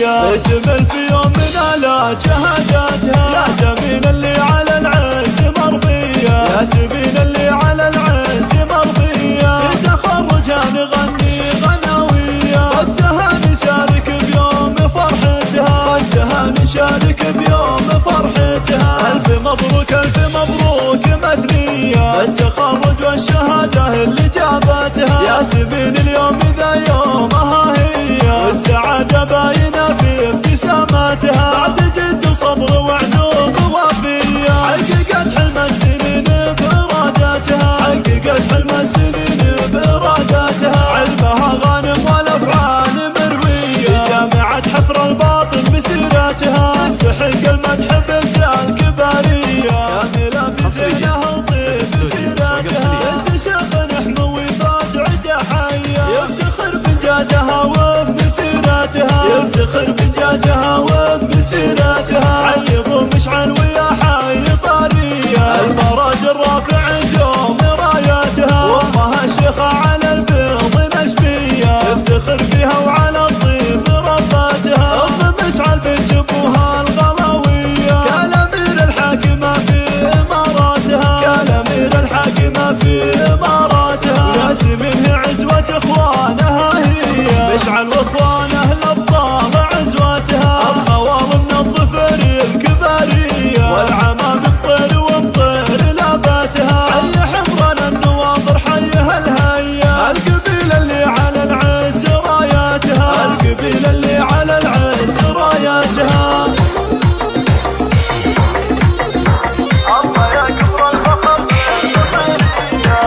اجمل في يوم من آلات شهاداتها، يا سمين اللي على العز مرضية، يا سمين اللي على العز مرضية، في تخرجها نغني غناوية، وجهها نشارك بيوم فرحتها، وجهها نشارك بيوم فرحتها. ألف مبروك ألف مبروك مثنية، التخرج والشهادة اللي جابتها، يا سمين اليوم ذا يومها هي، والسعادة باينة في ابتساماتها، بعد جد وصبر وعزوم ووفية، حققت حلم السنين بإراداتها، حققت حلم السنين بإراداتها، علمها غانم والأفعال مروية، جامعة حفر الباطن بسيراتها، تستحق المدح برجال كبارية، كاملة في زينها وطيب بسيراتها، انت شيخ نحموي فاسعد حية، يفتخر بإنجازها وبمسيراتها، يفتخر بإنجازها وبمسيراتها، عيب ومشعل ويا حي طارية، المراج الرافع دوم راياتها، وامها الشيخة على البيض مشبية، تفتخر فيها وعلى الطيب رباتها، ام مشعل بنت ابوها الغلاوية، كالامير الحاكمة في اماراتها، كالامير الحاكمة في اماراتها، ياسمين عزوة اخوانها هي، مشعل واخوانه الابطال عزواتها، الخوال من الظفر الكبارية، والعمام الطير والطير لاباتها، حي حمران النواظر حيها الهيا، القبيلة اللي على العز راياتها، القبيلة اللي على العز راياتها. الله يا كبر الفخر بالمطيرية،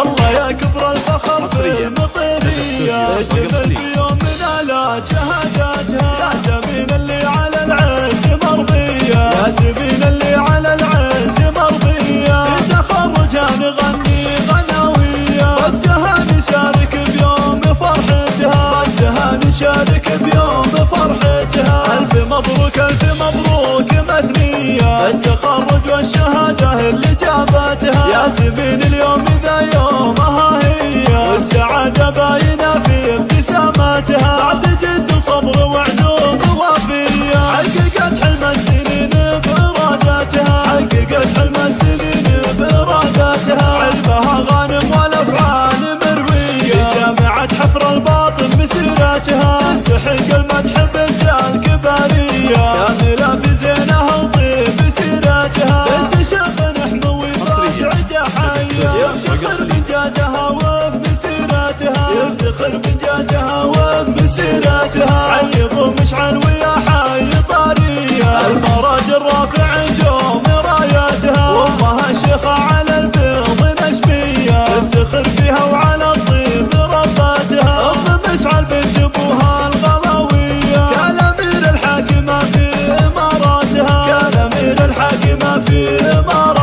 الله يا كبر الفخر بالمطيرية، اجمل في يوم من آلات شهاداتها، يا سمين اللي على العز مرضية، يا سمين اللي على العز مرضية، في تخرجها نغني غناوية، وجهها نشارك بيوم فرحتها، وجهها نشارك بيوم فرحتها. ألف مبروك ألف مبروك مثنية، التخرج والشهادة اللي جابتها، يا سمين اليوم ذا يومها هي، والسعادة باينة في ابتساماتها، بعد جد وصبر وعزوم ووفية، حققت حلم السنين بإراداتها، حققت حلم السنين بإراداتها، علمها غانم والأفعال مروية، جامعة حفر الباطن بسيراتها، تستحق المدح برجال كبارية، كاملة في زينها وطيب بسيراتها، بنت شيخ نحموي فاسعد حية، يفتخر بإنجازها وبمسيراتها، يفتخر بإنجازها وبمسيراتها، عيب ومشعل ويا حي طارية، المراج الرافع دوم راياتها، وامها الشيخة على البيض مشبية، تفتخر فيها وعلى الطيب رباتها، ام مشعل بنت ابوها الغلاوية، كالامير الحاكمة في اماراتها، كالامير الحاكمة في اماراتها.